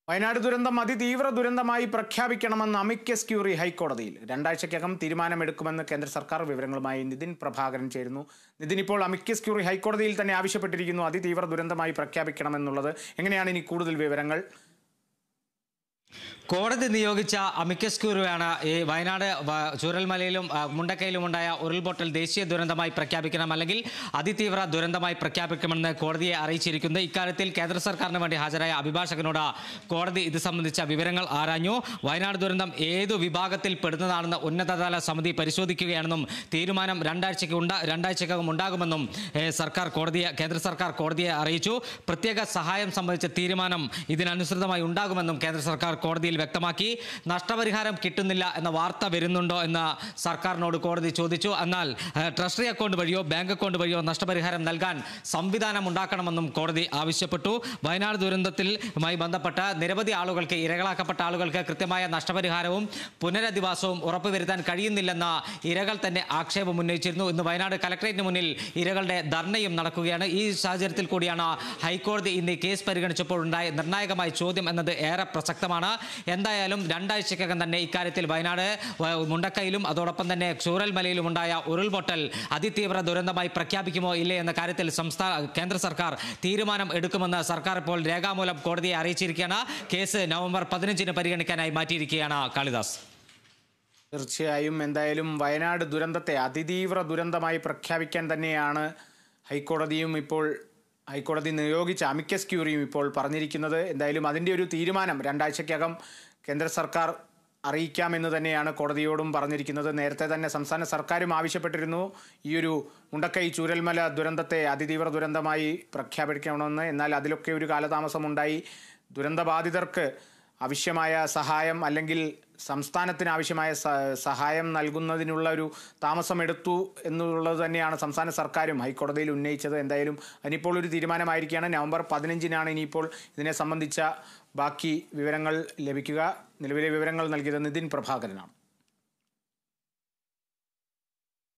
വയനാട് ദുരന്തം അതിതീവ്ര ദുരന്തമായി പ്രഖ്യാപിക്കണമെന്ന് അമിക്കസ് ക്യൂറി ഹൈക്കോടതിയിൽ. രണ്ടാഴ്ചയ്ക്കകം തീരുമാനമെടുക്കുമെന്ന് കേന്ദ്ര സർക്കാർ. വിവരങ്ങളുമായി നിതിൻ പ്രഭാകരൻ ചേരുന്നു. നിതിൻ, ഇപ്പോൾ അമിക്കസ് ക്യൂറി ഹൈക്കോടതിയിൽ തന്നെ ആവശ്യപ്പെട്ടിരിക്കുന്നു അതിതീവ്ര ദുരന്തമായി പ്രഖ്യാപിക്കണമെന്നുള്ളത്. എങ്ങനെയാണ് ഇനി കൂടുതൽ വിവരങ്ങൾ? കോടതി നിയോഗിച്ച അമിക്കസ് ക്യൂറിയാണ് ഈ വയനാട് ചൂരൽമലയിലും മുണ്ടക്കയിലും ഉണ്ടായ ഉരുൾപൊട്ടൽ ദേശീയ ദുരന്തമായി പ്രഖ്യാപിക്കണം, അല്ലെങ്കിൽ അതിതീവ്ര ദുരന്തമായി പ്രഖ്യാപിക്കണമെന്ന് കോടതിയെ അറിയിച്ചിരിക്കുന്നത്. ഇക്കാര്യത്തിൽ കേന്ദ്ര സർക്കാരിന് വേണ്ടി ഹാജരായ അഭിഭാഷകനോട് കോടതി ഇത് സംബന്ധിച്ച വിവരങ്ങൾ ആരാഞ്ഞു. വയനാട് ദുരന്തം ഏതു വിഭാഗത്തിൽ പെടുന്നതാണെന്ന് ഉന്നതതല സമിതി പരിശോധിക്കുകയാണെന്നും തീരുമാനം രണ്ടാഴ്ചക്കകം ഉണ്ടാകുമെന്നും കേന്ദ്ര സർക്കാർ കോടതിയെ അറിയിച്ചു. പ്രത്യേക സഹായം സംബന്ധിച്ച തീരുമാനം ഇതിനനുസൃതമായി ഉണ്ടാകുമെന്നും കേന്ദ്ര സർക്കാർ കോടതിയിൽ വ്യക്തമാക്കി. നഷ്ടപരിഹാരം കിട്ടുന്നില്ല എന്ന വാർത്ത വരുന്നുണ്ടോ എന്ന് സർക്കാരിനോട് കോടതി ചോദിച്ചു. എന്നാൽ ട്രഷറി അക്കൗണ്ട് വഴിയോ ബാങ്ക് അക്കൗണ്ട് വഴിയോ നഷ്ടപരിഹാരം നൽകാൻ സംവിധാനം ഉണ്ടാക്കണമെന്നും കോടതി ആവശ്യപ്പെട്ടു. വയനാട് ദുരന്തത്തിലുമായി ബന്ധപ്പെട്ട നിരവധി ആളുകൾക്ക്, ഇരകളാക്കപ്പെട്ട ആളുകൾക്ക് കൃത്യമായ നഷ്ടപരിഹാരവും പുനരധിവാസവും ഉറപ്പുവരുത്താൻ കഴിയുന്നില്ലെന്ന ഇരകൾ തന്നെ ആക്ഷേപം ഉന്നയിച്ചിരുന്നു. ഇന്ന് വയനാട് കലക്ടറേറ്റിന് മുന്നിൽ ഇരകളുടെ ധർണയും നടക്കുകയാണ്. ഈ സാഹചര്യത്തിൽ കൂടിയാണ് ഹൈക്കോടതി ഇന്ന് കേസ് പരിഗണിച്ചപ്പോൾ ഉണ്ടായ നിർണായകമായ ചോദ്യം എന്നത് ഏറെ പ്രസക്തമാണ്. എന്തായാലും രണ്ടാഴ്ചക്കകം തന്നെ ഇക്കാര്യത്തിൽ വയനാട് മുണ്ടക്കയിലും അതോടൊപ്പം തന്നെ ചൂരൽമലയിലും ഉണ്ടായ ഉരുൾപൊട്ടൽ അതിതീവ്ര ദുരന്തമായി പ്രഖ്യാപിക്കുമോ ഇല്ലേ എന്ന കാര്യത്തിൽ കേന്ദ്ര സർക്കാർ തീരുമാനം എടുക്കുമെന്ന് സർക്കാർ ഇപ്പോൾ രേഖാമൂലം കോടതിയെ അറിയിച്ചിരിക്കുകയാണ്. കേസ് നവംബർ 15 പരിഗണിക്കാനായി മാറ്റിയിരിക്കുകയാണ്. കാളിദാസ്, തീർച്ചയായും എന്തായാലും വയനാട് ദുരന്തത്തെ അതിതീവ്ര ദുരന്തമായി പ്രഖ്യാപിക്കാൻ തന്നെയാണ് ഹൈക്കോടതി നിയോഗിച്ച അമിക്കസ് ക്യൂറിയും ഇപ്പോൾ പറഞ്ഞിരിക്കുന്നത്. എന്തായാലും അതിൻ്റെ ഒരു തീരുമാനം രണ്ടാഴ്ചയ്ക്കകം കേന്ദ്ര സർക്കാർ അറിയിക്കാമെന്ന് തന്നെയാണ് കോടതിയോടും പറഞ്ഞിരിക്കുന്നത്. നേരത്തെ തന്നെ സംസ്ഥാന സർക്കാരും ആവശ്യപ്പെട്ടിരുന്നു ഈയൊരു മുണ്ടക്കൈ ചൂരൽമല ദുരന്തത്തെ അതിതീവ്ര ദുരന്തമായി പ്രഖ്യാപിക്കണമെന്ന്. എന്നാൽ അതിലൊക്കെ ഒരു കാലതാമസമുണ്ടായി. ദുരന്തബാധിതർക്ക് ആവശ്യമായ സഹായം, അല്ലെങ്കിൽ സംസ്ഥാനത്തിന് ആവശ്യമായ സഹായം നൽകുന്നതിനുള്ള ഒരു താമസമെടുത്തു എന്നുള്ളത് തന്നെയാണ് സംസ്ഥാന സർക്കാരും ഹൈക്കോടതിയിൽ ഉന്നയിച്ചത്. എന്തായാലും അതിനിപ്പോൾ ഒരു തീരുമാനമായിരിക്കുകയാണ്. നവംബർ 15 ഇനിയിപ്പോൾ ഇതിനെ സംബന്ധിച്ച ബാക്കി വിവരങ്ങൾ ലഭിക്കുക. നിലവിലെ വിവരങ്ങൾ നൽകിയത് നിതിൻ പ്രഭാകരനാണ്.